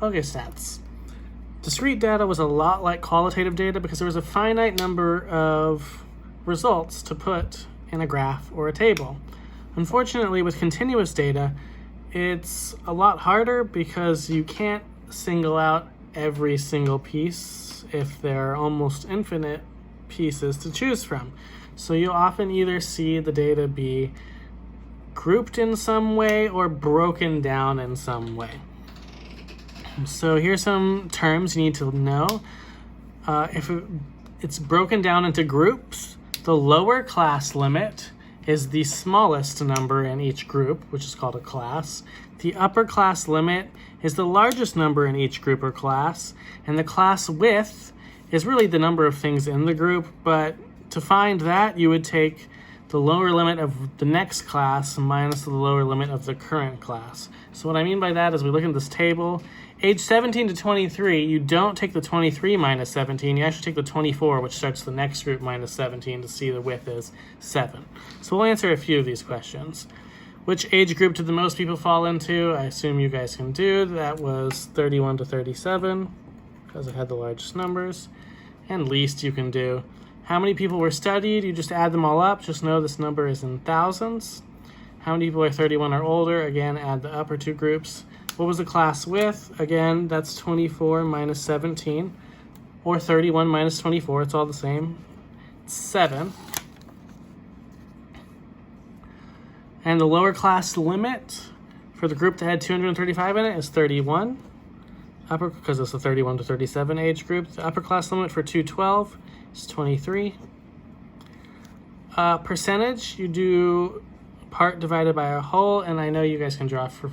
Okay, stats. Discrete data was a lot like qualitative data because there was a finite number of results to put in a graph or a table. Unfortunately, with continuous data, it's a lot harder because you can't single out every single piece if there are almost infinite pieces to choose from. So you'll often either see the data be grouped in some way or broken down in some way. So here's some terms you need to know. If it's broken down into groups, the lower class limit is the smallest number in each group, which is called a class. The upper class limit is the largest number in each group or class, and the class width is really the number of things in the group, but to find that, you would take the lower limit of the next class minus the lower limit of the current class. So what I mean by that is we look at this table, age 17 to 23, you don't take the 23 minus 17, you actually take the 24, which starts the next group minus 17 to see the width is 7. So we'll answer a few of these questions. Which age group did the most people fall into? I assume you guys can do. That was 31 to 37, because it had the largest numbers. And least you can do. How many people were studied? You just add them all up. Just know this number is in thousands. How many people are 31 or older? Again, add the upper two groups. What was the class width? Again, that's 24 minus 17, or 31 minus 24. It's all the same. It's 7. And the lower class limit for the group that had 235 in it is 31. Upper, because it's a 31 to 37 age group. The upper class limit for 212 is 23. Percentage, you do part divided by a whole, and I know you guys can draw for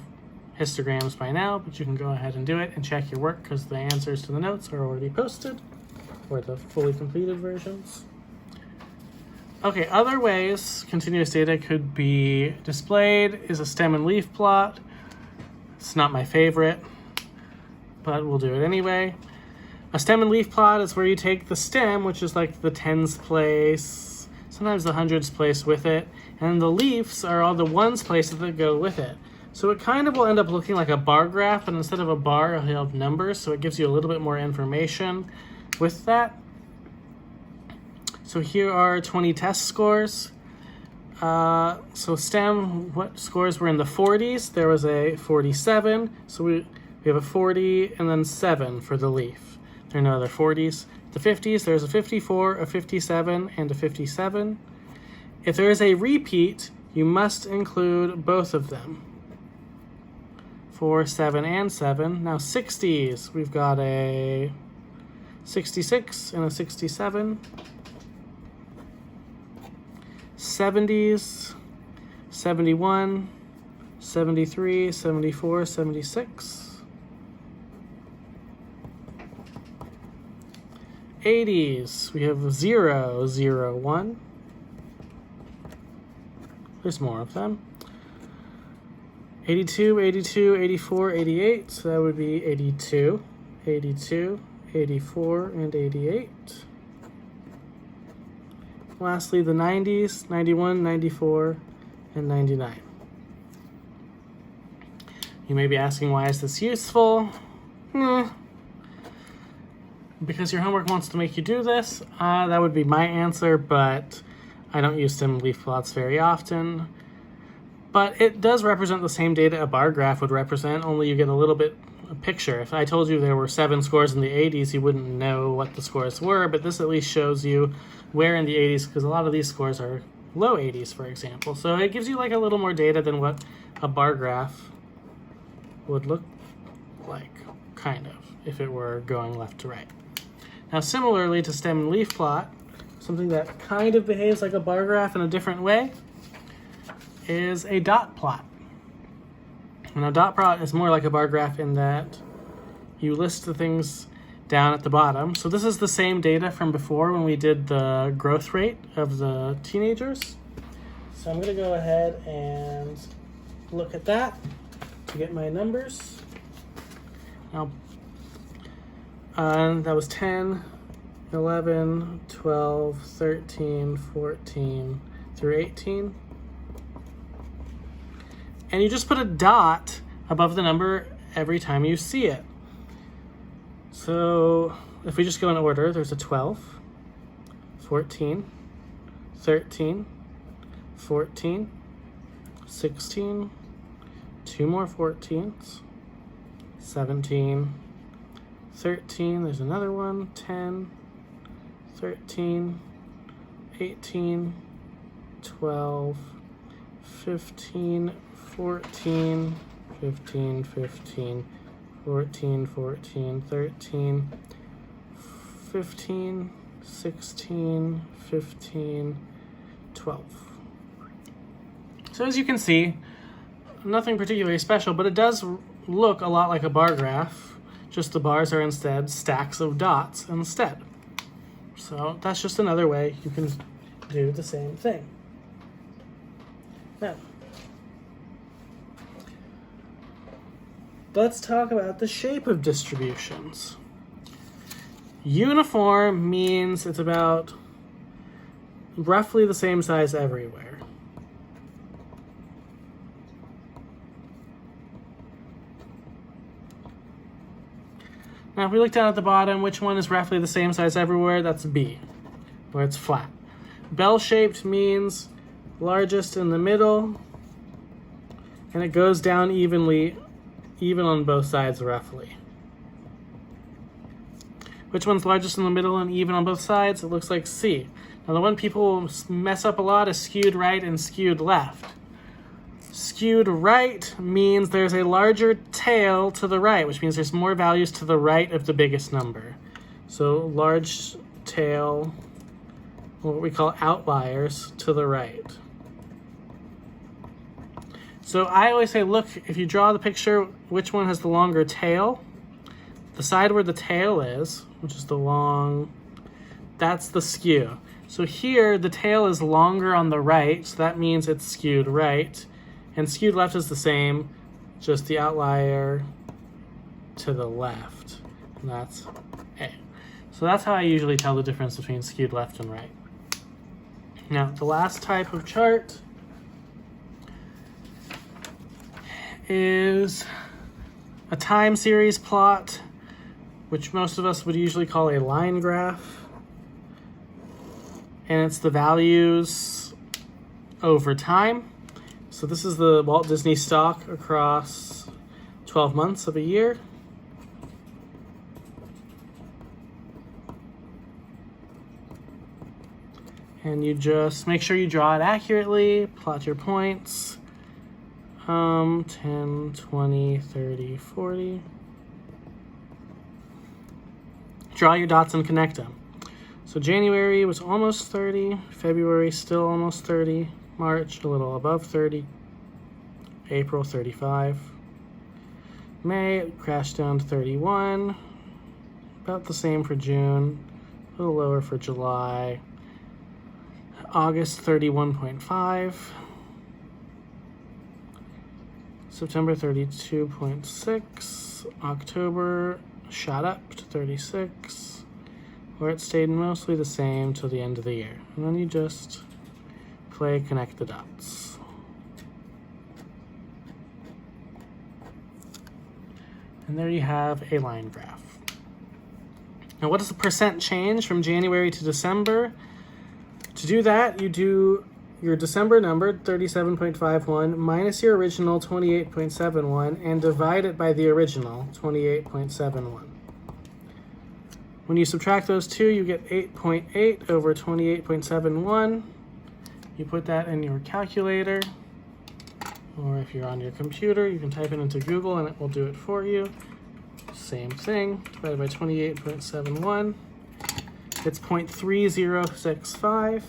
histograms by now, but you can go ahead and do it and check your work because the answers to the notes are already posted, or the fully completed versions. Okay, other ways continuous data could be displayed is a stem and leaf plot. It's not my favorite, but we'll do it anyway. A stem and leaf plot is where you take the stem, which is like the tens place, sometimes the hundreds place with it, and the leaves are all the ones places that go with it. So it kind of will end up looking like a bar graph, and instead of a bar, you'll have numbers, so it gives you a little bit more information with that. So here are 20 test scores. So STEM, what scores were in the 40s? There was a 47. So we have a 40 and then 7 for the leaf. There are no other 40s. The 50s, there's a 54, a 57, and a 57. If there is a repeat, you must include both of them. For 7 and 7. Now 60s, we've got a 66 and a 67. 70s, 71, 73, 74, 76. 80s, we have 0, 0, 1. There's more of them. 82, 82, 84, 88, so that would be 82, 82, 84, and 88. Lastly, the 90s, 91, 94, and 99. You may be asking, why is this useful? Because your homework wants to make you do this. That would be my answer, but I don't use stem and leaf plots very often. But it does represent the same data a bar graph would represent, only you get a little bit a picture. If I told you there were 7 scores in the 80s, you wouldn't know what the scores were, but this at least shows you where in the 80s, because a lot of these scores are low 80s, for example. So it gives you like a little more data than what a bar graph would look like, kind of, if it were going left to right. Now, similarly to stem and leaf plot, something that kind of behaves like a bar graph in a different way is a dot plot. And a dot plot is more like a bar graph in that you list the things down at the bottom. So this is the same data from before when we did the growth rate of the teenagers. So I'm going to go ahead and look at that to get my numbers. Now, that was 10, 11, 12, 13, 14 through 18. And you just put a dot above the number every time you see it. So if we just go in order, there's a 12, 14, 13, 14, 16, 2 more 14s, 17, 13, there's another one, 10, 13, 18, 12, 15, 14, 15, 15, 14, 14, 13, 15, 16, 15, 12. So as you can see, nothing particularly special, but it does look a lot like a bar graph, just the bars are instead stacks of dots instead. So that's just another way you can do the same thing. Now, let's talk about the shape of distributions. Uniform means it's about roughly the same size everywhere. Now, if we look down at the bottom, which one is roughly the same size everywhere? That's B, where it's flat. Bell-shaped means largest in the middle, and it goes down evenly, even on both sides roughly. Which one's largest in the middle and even on both sides? It looks like C. Now, the one people mess up a lot is skewed right and skewed left. Skewed right means there's a larger tail to the right, which means there's more values to the right of the biggest number. So large tail, what we call outliers, to the right. So I always say, look, if you draw the picture, which one has the longer tail? The side where the tail is, which is the long, that's the skew. So here, the tail is longer on the right, so that means it's skewed right. And skewed left is the same, just the outlier to the left. And that's A. So that's how I usually tell the difference between skewed left and right. Now, the last type of chart is a time series plot, which most of us would usually call a line graph. And it's the values over time. So this is the Walt Disney stock across 12 months of a year. And you just make sure you draw it accurately, plot your points. 10, 20, 30, 40. Draw your dots and connect them. So January was almost 30, February still almost 30, March a little above 30, April 35, May it crashed down to 31, about the same for June, a little lower for July, August 31.5, September 32.6, October shot up to 36, where it stayed mostly the same till the end of the year. And then you just play connect the dots. And there you have a line graph. Now, what is the percent change from January to December? To do that, you do your December number, 37.51, minus your original, 28.71, and divide it by the original, 28.71. When you subtract those two, you get 8.8 over 28.71. You put that in your calculator, or if you're on your computer, you can type it into Google and it will do it for you. Same thing, divided by 28.71. It's 0.3065.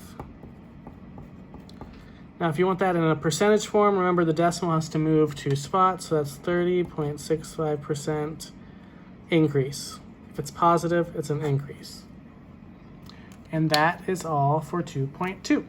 Now, if you want that in a percentage form, remember the decimal has to move 2 spots, so that's 30.65% increase. If it's positive, it's an increase. And that is all for 2.2.